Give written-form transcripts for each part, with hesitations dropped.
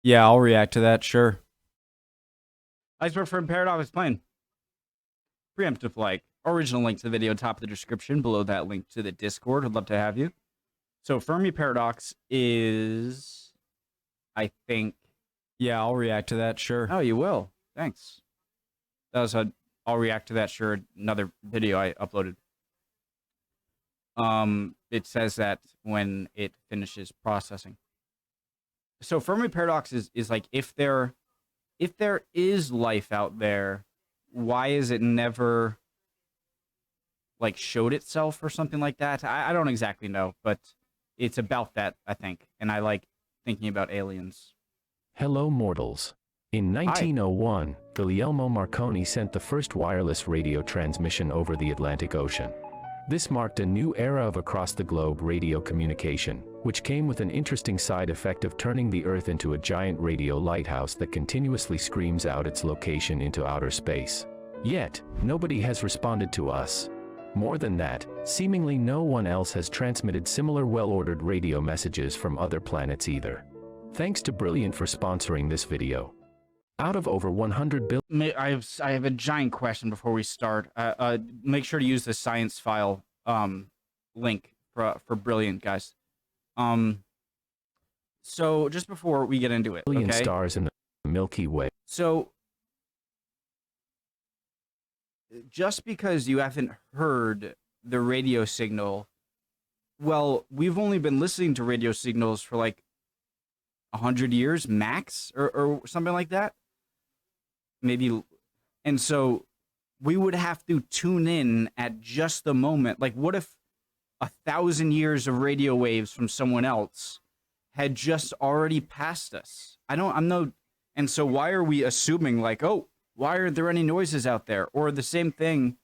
Yeah, I'll react to that, sure. Iceberg from Paradox is playing. Preemptive like. Original link to the video, top of the description. Below that, link to the Discord. I'd love to have you. So Fermi Paradox is, I think... Yeah, I'll react to that, sure. Oh, you will. Thanks. That was a... I'll react to that, sure. Another video I uploaded. It says that when it finishes processing. So Fermi Paradox is like, if there is life out there, why is it never like showed itself or something like that? I don't exactly know, but it's about that, I think. And I like thinking about aliens. Hello, mortals. In 1901, Guglielmo Marconi sent the first wireless radio transmission over the Atlantic Ocean. This marked a new era of across-the-globe radio communication, which came with an interesting side effect of turning the Earth into a giant radio lighthouse that continuously screams out its location into outer space. Yet, nobody has responded to us. More than that, seemingly no one else has transmitted similar well-ordered radio messages from other planets either. Thanks to Brilliant for sponsoring this video. Out of over 100 billion... I have a giant question before we start. Make sure to use the science file link for Brilliant, guys. So just before we get into it, billion stars in the Milky Way. So just because you haven't heard the radio signal, well, we've only been listening to radio signals for like 100 years max, or something like that. Maybe, and so we would have to tune in at just the moment. Like, what if 1,000 years of radio waves from someone else had just already passed us? And so why are we assuming like, oh, why aren't there any noises out there? Or the same thing,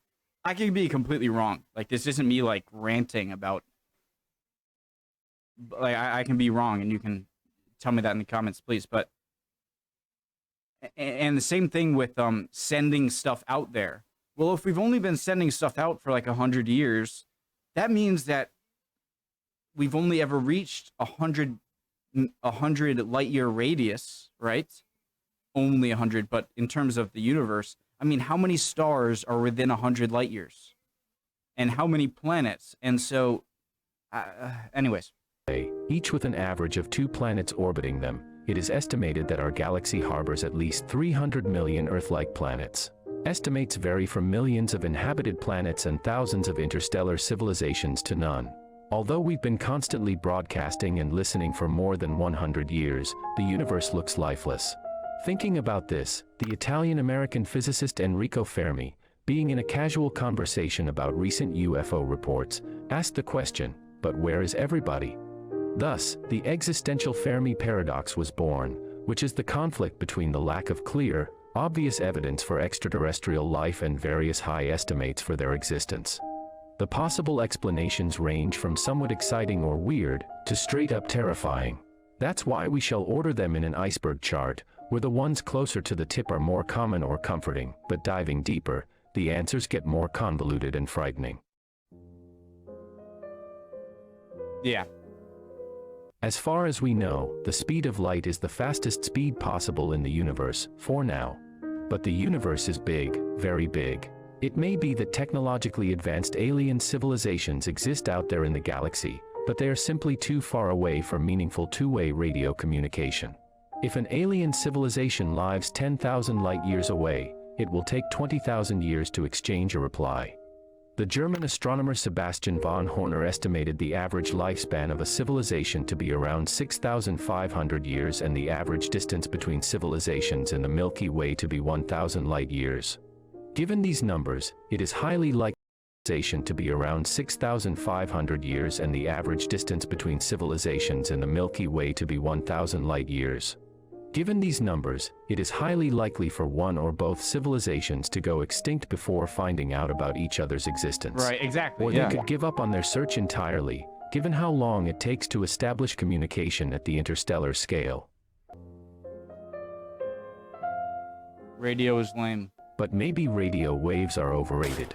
I could be completely wrong. Like, this isn't me like ranting about, like, I can be wrong, and you can tell me that in the comments, please. But and the same thing with sending stuff out there. Well, if we've only been sending stuff out for like 100 years, that means that we've only ever reached 100 light year radius, right? Only 100, but in terms of the universe, I mean, how many stars are within 100 light years? And how many planets? And so, anyways. Each with an average of 2 planets orbiting them, it is estimated that our galaxy harbors at least 300 million Earth-like planets. Estimates vary from millions of inhabited planets and thousands of interstellar civilizations to none. Although we've been constantly broadcasting and listening for more than 100 years, the universe looks lifeless. Thinking about this, the Italian-American physicist Enrico Fermi, being in a casual conversation about recent UFO reports, asked the question, but where is everybody? Thus, the existential Fermi paradox was born, which is the conflict between the lack of clear, obvious evidence for extraterrestrial life and various high estimates for their existence. The possible explanations range from somewhat exciting or weird, to straight-up terrifying. That's why we shall order them in an iceberg chart, where the ones closer to the tip are more common or comforting, but diving deeper, the answers get more convoluted and frightening. Yeah. As far as we know, the speed of light is the fastest speed possible in the universe, for now. But the universe is big, very big. It may be that technologically advanced alien civilizations exist out there in the galaxy, but they are simply too far away for meaningful two-way radio communication. If an alien civilization lives 10,000 light years away, it will take 20,000 years to exchange a reply. The German astronomer Sebastian von Horner estimated the average lifespan of a civilization to be around 6,500 years and the average distance between civilizations in the Milky Way to be 1,000 light years. Given these numbers, it is highly likely for a civilization to be around 6,500 years and the average distance between civilizations in the Milky Way to be 1,000 light years. Given these numbers, it is highly likely for one or both civilizations to go extinct before finding out about each other's existence. Right, exactly. Or they could give up on their search entirely, given how long it takes to establish communication at the interstellar scale. Radio is lame. But maybe radio waves are overrated.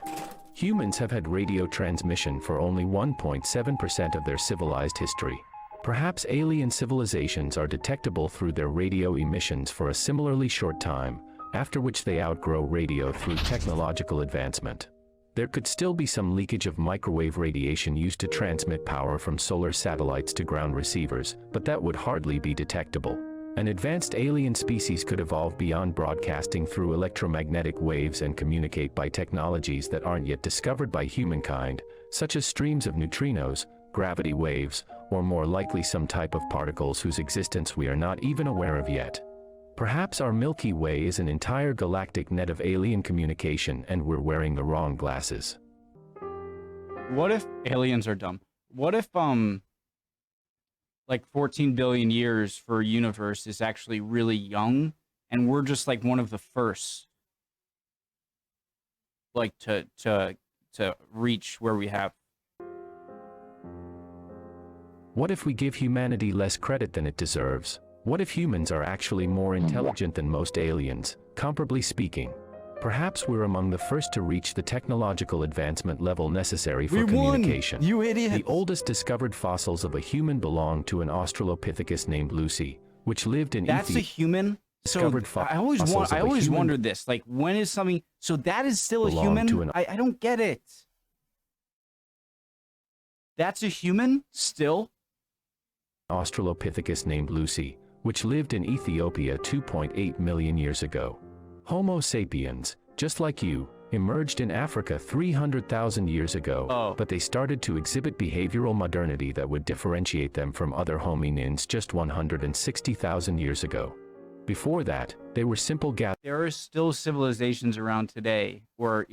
Humans have had radio transmission for only 1.7% of their civilized history. Perhaps alien civilizations are detectable through their radio emissions for a similarly short time, after which they outgrow radio through technological advancement. There could still be some leakage of microwave radiation used to transmit power from solar satellites to ground receivers, but that would hardly be detectable. An advanced alien species could evolve beyond broadcasting through electromagnetic waves and communicate by technologies that aren't yet discovered by humankind, such as streams of neutrinos, gravity waves, or more likely some type of particles whose existence we are not even aware of yet. Perhaps our Milky Way is an entire galactic net of alien communication and we're wearing the wrong glasses. What if aliens are dumb? What if, like 14 billion years for a universe is actually really young, and we're just like one of the first, like to reach where we have. What if we give humanity less credit than it deserves? What if humans are actually more intelligent than most aliens, comparably speaking? Perhaps we're among the first to reach the technological advancement level necessary for communication. You idiot! The oldest discovered fossils of a human belong to an Australopithecus named Lucy, which lived in That's a human. So I always wondered this. Like, when is something? So that is still a human? I don't get it. That's a human still? Australopithecus named Lucy, which lived in Ethiopia 2.8 million years ago. Homo sapiens, just like you, emerged in Africa 300,000 years ago, but they started to exhibit behavioral modernity that would differentiate them from other hominins just 160,000 years ago. Before that, they were simple There are still civilizations around today where,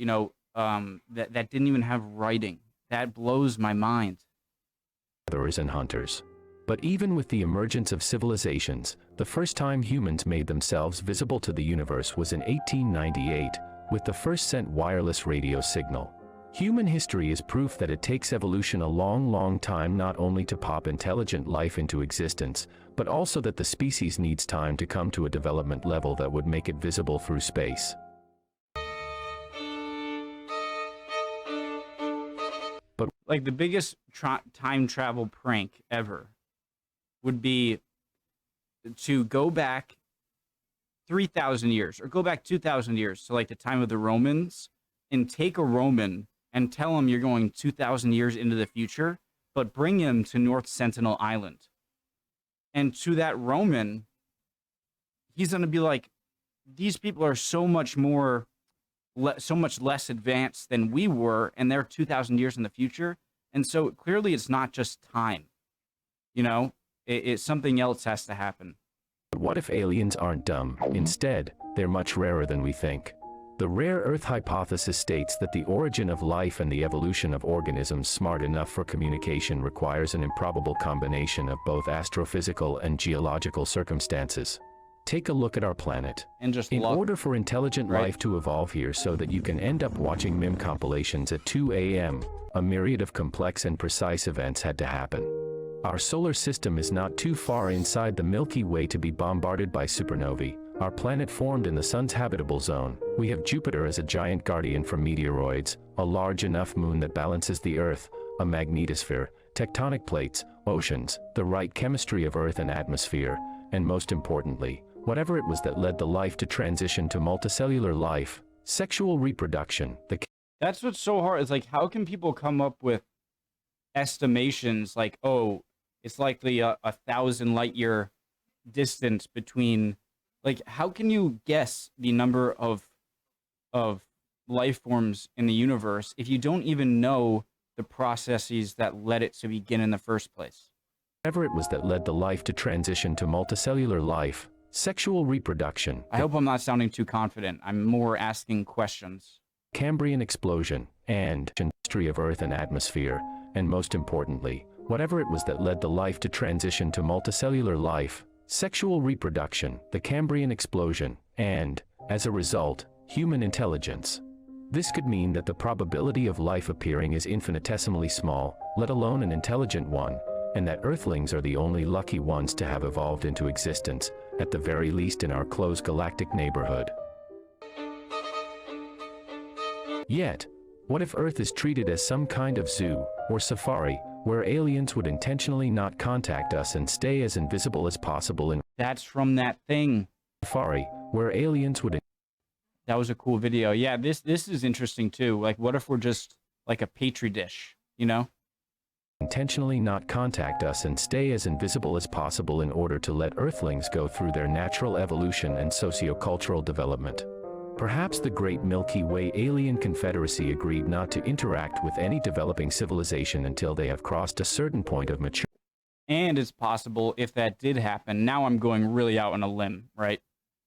that didn't even have writing. That blows my mind. gatherers and hunters. But even with the emergence of civilizations, the first time humans made themselves visible to the universe was in 1898, with the first sent wireless radio signal. Human history is proof that it takes evolution a long time not only to pop intelligent life into existence, but also that the species needs time to come to a development level that would make it visible through space. But like the biggest time travel prank ever would be to go back 3,000 years or go back 2,000 years to like the time of the Romans and take a Roman and tell him you're going 2,000 years into the future, but bring him to North Sentinel Island. And to that Roman, he's going to be like, these people are so much less advanced than we were, and they're 2,000 years in the future. And so clearly it's not just time, it's something else has to happen. But what if aliens aren't dumb? Instead, they're much rarer than we think. The rare Earth hypothesis states that the origin of life and the evolution of organisms smart enough for communication requires an improbable combination of both astrophysical and geological circumstances. Take a look at our planet. And just in order for intelligent life to evolve here so that you can end up watching meme compilations at 2 a.m., a myriad of complex and precise events had to happen. Our solar system is not too far inside the Milky Way to be bombarded by supernovae. Our planet formed in the sun's habitable zone. We have Jupiter as a giant guardian from meteoroids, a large enough moon that balances the Earth, a magnetosphere, tectonic plates, oceans, the right chemistry of Earth and atmosphere, and most importantly, whatever it was that led the life to transition to multicellular life, sexual reproduction. That's what's so hard. It's like, how can people come up with estimations like, oh, it's likely a 1,000 light year distance between, like, how can you guess the number of life forms in the universe if you don't even know the processes that led it to begin in the first place? Whatever it was that led the life to transition to multicellular life, sexual reproduction. I hope I'm not sounding too confident. I'm more asking questions. Cambrian explosion, and history of Earth and atmosphere, and most importantly, whatever it was that led the life to transition to multicellular life, sexual reproduction, the Cambrian explosion, and, as a result, human intelligence. This could mean that the probability of life appearing is infinitesimally small, let alone an intelligent one, and that Earthlings are the only lucky ones to have evolved into existence, at the very least in our close galactic neighborhood. Yet, What if Earth is treated as some kind of zoo or safari where aliens would intentionally not contact us and stay as invisible as possible in That's from that thing. safari where aliens would That was a cool video. Yeah, this is interesting too. Like, what if we're just like a petri dish, you know? intentionally not contact us and stay as invisible as possible in order to let Earthlings go through their natural evolution and sociocultural development. Perhaps the Great Milky Way Alien Confederacy agreed not to interact with any developing civilization until they have crossed a certain point of maturity. And it's possible if that did happen. Now I'm going really out on a limb, right?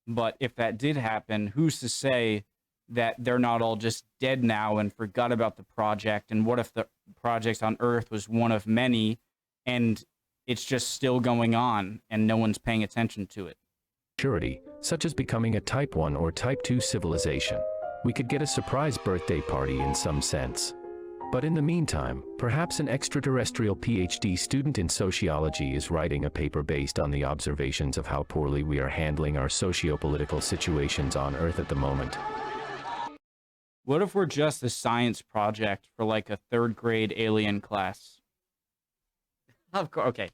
But if that did happen, who's to say that they're not all just dead now and forgot about the project? And what if the project on Earth was one of many and it's just still going on and no one's paying attention to it? Such as becoming a Type 1 or Type 2 civilization. We could get a surprise birthday party in some sense. But in the meantime, perhaps an extraterrestrial PhD student in sociology is writing a paper based on the observations of how poorly we are handling our socio-political situations on Earth at the moment. What if we're just a science project for like a 3rd grade alien class? Of course, okay.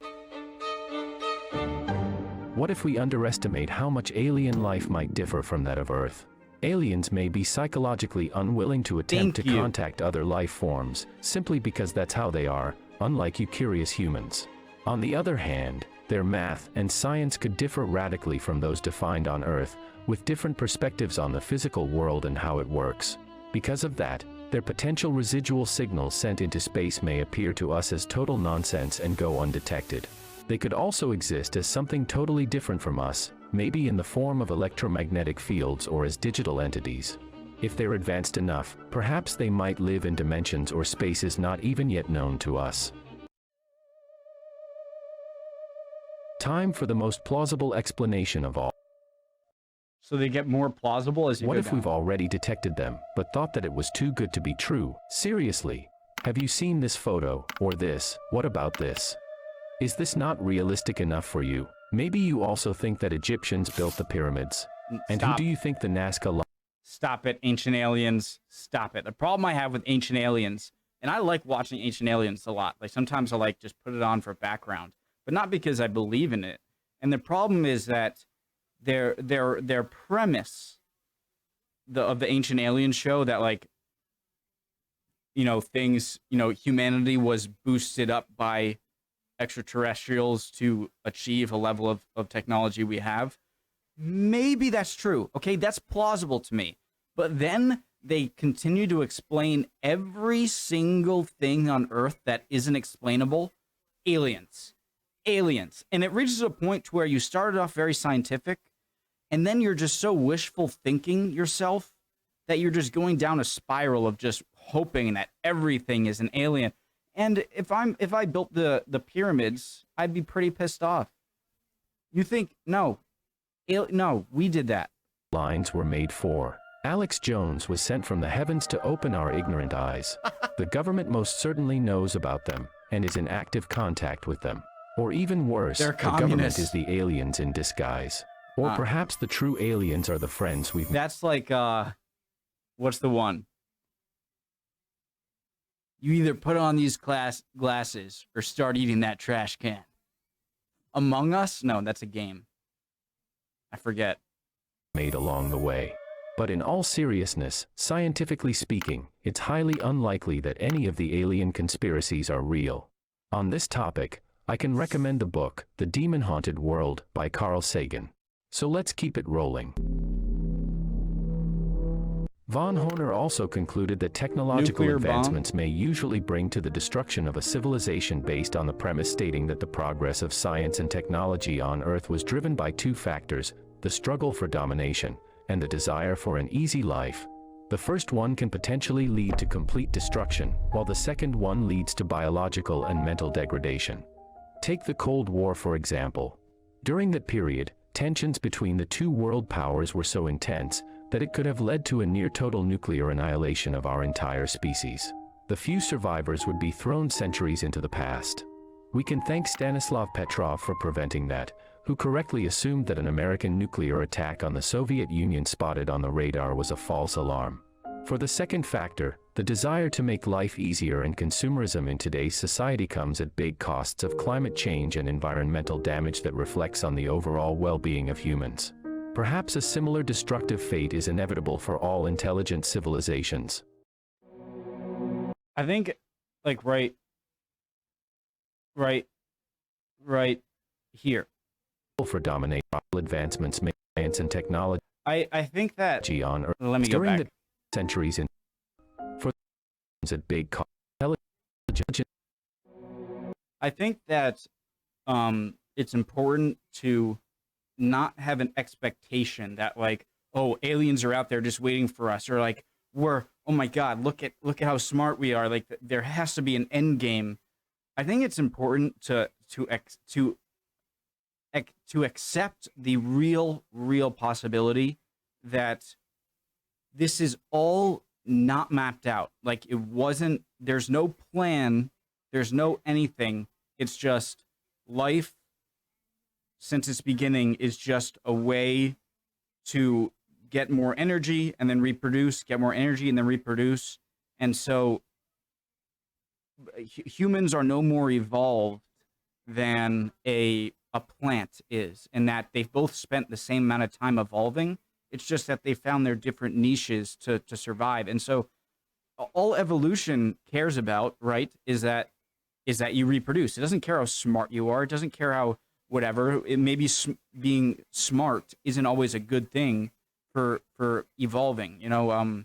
What if we underestimate how much alien life might differ from that of Earth? Aliens may be psychologically unwilling to attempt to contact other life forms, simply because that's how they are, unlike you curious humans. On the other hand, their math and science could differ radically from those defined on Earth, with different perspectives on the physical world and how it works. Because of that, their potential residual signals sent into space may appear to us as total nonsense and go undetected. They could also exist as something totally different from us, maybe in the form of electromagnetic fields or as digital entities. If they're advanced enough, perhaps they might live in dimensions or spaces not even yet known to us. Time for the most plausible explanation of all. So they get more plausible as you What go if down. we've already detected them, but thought that it was too good to be true? Seriously. Have you seen this photo, or this? What about this? Is this not realistic enough for you? Maybe you also think that Egyptians built the pyramids. And who Stop. do you think the Nazca Stop it, Ancient Aliens. Stop it. The problem I have with Ancient Aliens, and I like watching Ancient Aliens a lot. Like sometimes I like just put it on for background, but not because I believe in it. And the problem is that their premise of the Ancient Aliens show that like, you know, things, you know, humanity was boosted up by extraterrestrials to achieve a level of technology we have. Maybe that's true. Okay, that's plausible to me. But then they continue to explain every single thing on Earth that isn't explainable. Aliens. Aliens. And it reaches a point to where you started off very scientific, and then you're just so wishful thinking yourself that you're just going down a spiral of just hoping that everything is an alien. And if I built the pyramids, I'd be pretty pissed off. You think, no, we did that. lines were made for? Alex Jones was sent from the heavens to open our ignorant eyes. The government most certainly knows about them, and is in active contact with them. Or even worse, They're the government communists. is the aliens in disguise. Or perhaps the true aliens are the friends we've That's like, what's the one? You either put on these glasses or start eating that trash can. Among Us? No, that's a game. I forget. made along the way. But in all seriousness, scientifically speaking, it's highly unlikely that any of the alien conspiracies are real. On this topic, I can recommend the book, The Demon-Haunted World, by Carl Sagan. So let's keep it rolling. Von Horner also concluded that technological Nuclear bomb? advancements may usually bring to the destruction of a civilization based on the premise stating that the progress of science and technology on Earth was driven by two factors, the struggle for domination, and the desire for an easy life. The first one can potentially lead to complete destruction, while the second one leads to biological and mental degradation. Take the Cold War for example. During that period, tensions between the two world powers were so intense that it could have led to a near-total nuclear annihilation of our entire species. The few survivors would be thrown centuries into the past. We can thank Stanislav Petrov for preventing that, who correctly assumed that an American nuclear attack on the Soviet Union spotted on the radar was a false alarm. For the second factor, The desire to make life easier and consumerism in today's society comes at big costs of climate change and environmental damage that reflects on the overall well-being of humans. Perhaps a similar destructive fate is inevitable for all intelligent civilizations. I think, like, right here. For dominating advancements in science and technology I think that, on Earth let me go during back. the centuries in for at big cost. I think that it's important to not have an expectation that, like, oh, aliens are out there just waiting for us, or like, oh my god, look at how smart we are. Like, there has to be an end game. I think it's important to accept the real possibility that this is all not mapped out. Like, it wasn't, there's no plan, there's no anything. It's just life since its beginning is just a way to get more energy and then reproduce, get more energy and then reproduce. And so humans are no more evolved than a plant is, in that they've both spent the same amount of time evolving. It's just that they found their different niches to survive. And so all evolution cares about, right, is that you reproduce. It doesn't care how smart you are. It doesn't care how whatever. It maybe being smart isn't always a good thing for evolving. You know,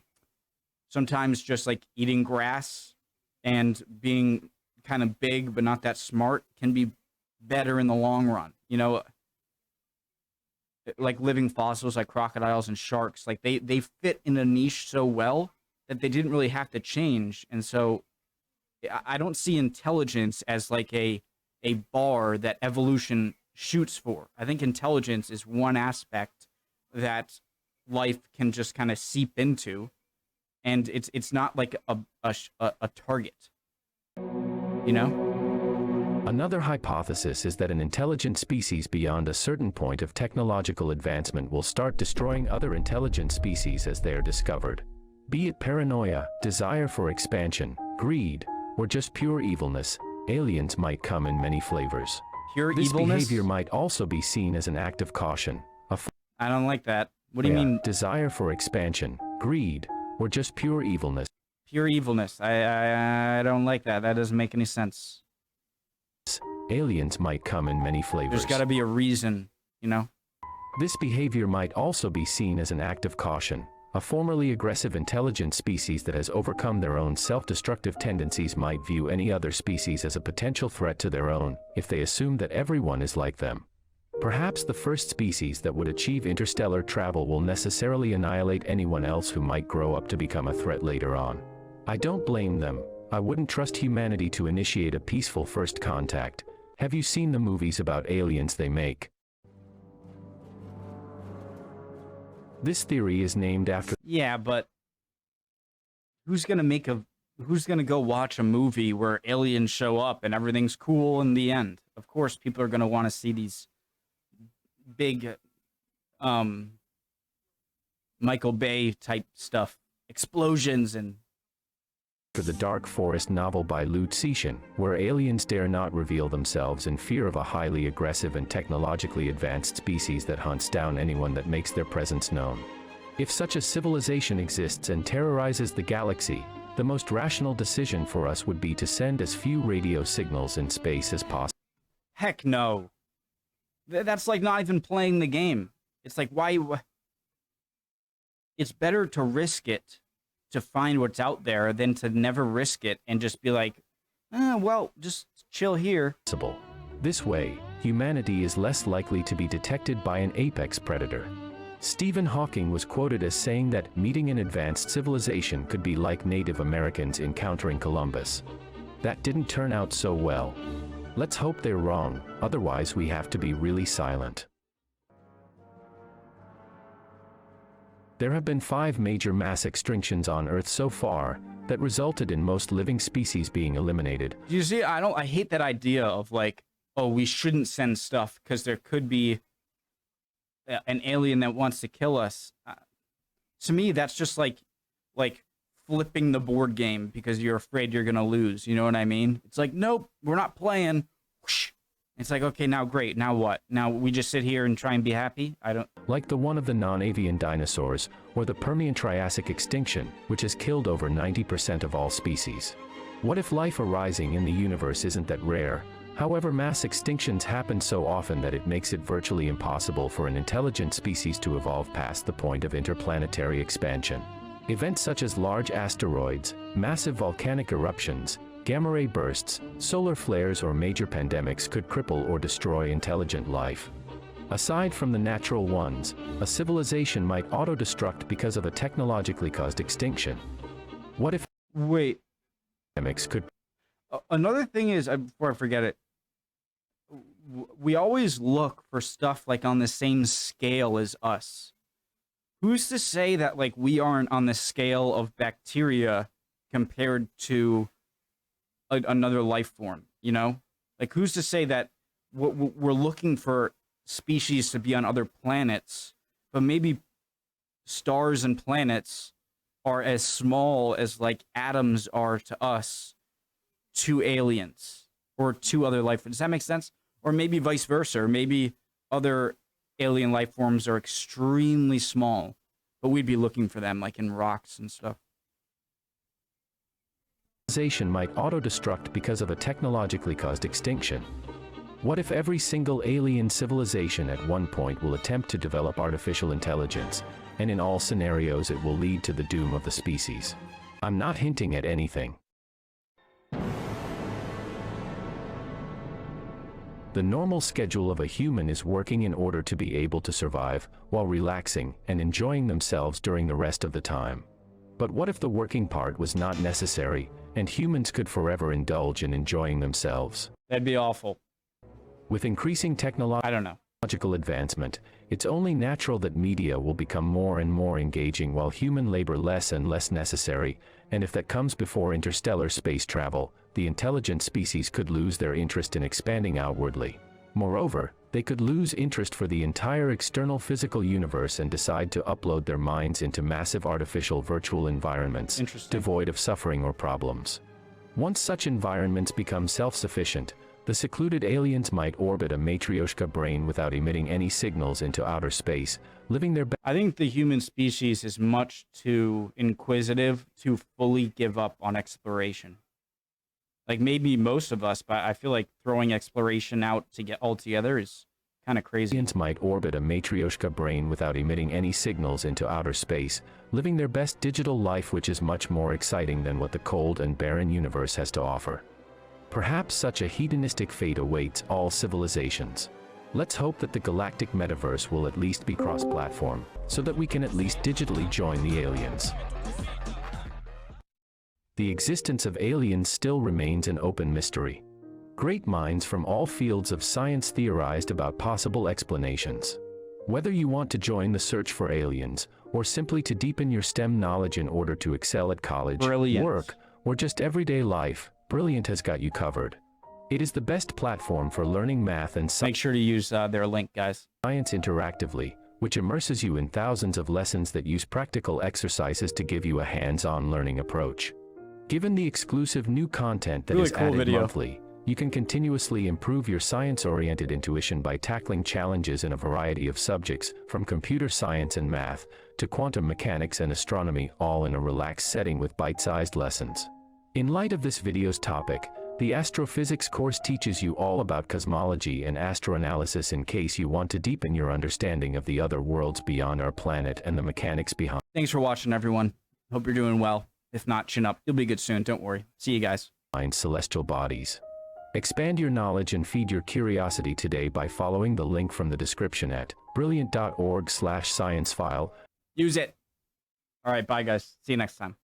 sometimes just like eating grass and being kind of big but not that smart can be better in the long run. You know, like living fossils like crocodiles and sharks, like they fit in a niche so well that they didn't really have to change. And so I don't see intelligence as like a bar that evolution shoots for. I think intelligence is one aspect that life can just kind of seep into, and it's not like a target, you know? Another hypothesis is that an intelligent species beyond a certain point of technological advancement will start destroying other intelligent species as they are discovered. Be it paranoia, desire for expansion, greed, or just pure evilness, aliens might come in many flavors. Pure This evilness? behavior might also be seen as an act of caution. I don't like that. What do you mean? Desire for expansion, greed, or just pure evilness. Pure evilness. I don't like that. That doesn't make any sense. Aliens might come in many flavors. There's got to be a reason, you know? This behavior might also be seen as an act of caution. A formerly aggressive intelligent species that has overcome their own self-destructive tendencies might view any other species as a potential threat to their own, if they assume that everyone is like them. Perhaps the first species that would achieve interstellar travel will necessarily annihilate anyone else who might grow up to become a threat later on. I don't blame them. I wouldn't trust humanity to initiate a peaceful first contact. Have you seen the movies about aliens they make? This theory is named after... Yeah, but who's gonna go watch a movie where aliens show up and everything's cool in the end? Of course, people are gonna want to see these big, Michael Bay type stuff, explosions and... For the Dark Forest novel by Liu Cixin, where aliens dare not reveal themselves in fear of a highly aggressive and technologically advanced species that hunts down anyone that makes their presence known. If such a civilization exists and terrorizes the galaxy, the most rational decision for us would be to send as few radio signals in space as possible. Heck no. That's like not even playing the game. It's like, why? It's better to risk it to find what's out there than to never risk it and just be like, well, just chill here. This way, humanity is less likely to be detected by an apex predator. Stephen Hawking was quoted as saying that meeting an advanced civilization could be like Native Americans encountering Columbus. That didn't turn out so well. Let's hope they're wrong, otherwise we have to be really silent. There have been 5 major mass extinctions on Earth so far that resulted in most living species being eliminated. You see, I hate that idea of like, oh, we shouldn't send stuff because there could be an alien that wants to kill us. To me, that's just like flipping the board game because you're afraid you're gonna lose. You know what I mean? It's like, nope, we're not playing. Whoosh. It's like, okay, now great. Now what? Now we just sit here and try and be happy? I don't. Like the one of the non-avian dinosaurs, or the Permian-Triassic extinction, which has killed over 90% of all species. What if life arising in the universe isn't that rare? However, mass extinctions happen so often that it makes it virtually impossible for an intelligent species to evolve past the point of interplanetary expansion. Events such as large asteroids, massive volcanic eruptions, gamma-ray bursts, solar flares, or major pandemics could cripple or destroy intelligent life. Aside from the natural ones, a civilization might auto-destruct because of a technologically caused extinction. What if Wait. pandemics could... Another thing is, before I forget it, we always look for stuff like on the same scale as us. Who's to say that like we aren't on the scale of bacteria compared to another life form, you know? Like, who's to say that we're looking for species to be on other planets, but maybe stars and planets are as small as like atoms are to us, to aliens, or to other life forms. Does that make sense? Or maybe vice versa, or maybe other alien life forms are extremely small, but we'd be looking for them like in rocks and stuff. civilization might auto-destruct because of a technologically caused extinction? What if every single alien civilization at one point will attempt to develop artificial intelligence, and in all scenarios it will lead to the doom of the species? I'm not hinting at anything. The normal schedule of a human is working in order to be able to survive, while relaxing and enjoying themselves during the rest of the time. But what if the working part was not necessary, and humans could forever indulge in enjoying themselves? That'd be awful. With increasing I don't know. technological advancement, it's only natural that media will become more and more engaging while human labor less and less necessary, and if that comes before interstellar space travel, the intelligent species could lose their interest in expanding outwardly. Moreover, they could lose interest for the entire external physical universe and decide to upload their minds into massive artificial virtual environments, devoid of suffering or problems. Once such environments become self-sufficient, the secluded aliens might orbit a Matryoshka brain without emitting any signals into outer space, living their I think the human species is much too inquisitive to fully give up on exploration. Like maybe most of us, but I feel like throwing exploration out to get all together is kind of crazy. aliens might orbit a Matryoshka brain without emitting any signals into outer space, living their best digital life, which is much more exciting than what the cold and barren universe has to offer. Perhaps such a hedonistic fate awaits all civilizations. Let's hope that the galactic metaverse will at least be cross-platform, so that we can at least digitally join the aliens. The existence of aliens still remains an open mystery. Great minds from all fields of science theorized about possible explanations. Whether you want to join the search for aliens, or simply to deepen your STEM knowledge in order to excel at college, work, or just everyday life, Brilliant has got you covered. It is the best platform for learning math and Make sure to use their link, guys. science interactively, which immerses you in thousands of lessons that use practical exercises to give you a hands-on learning approach. Given the exclusive new content that is added monthly, you can continuously improve your science-oriented intuition by tackling challenges in a variety of subjects, from computer science and math, to quantum mechanics and astronomy, all in a relaxed setting with bite-sized lessons. In light of this video's topic, the astrophysics course teaches you all about cosmology and astroanalysis in case you want to deepen your understanding of the other worlds beyond our planet and the mechanics behind. Thanks for watching, everyone. Hope you're doing well. If not, chin up. You'll be good soon. Don't worry. See you guys. Celestial bodies. Expand your knowledge and feed your curiosity today by following the link from the description at brilliant.org/sciencefile. Use it. All right. Bye, guys. See you next time.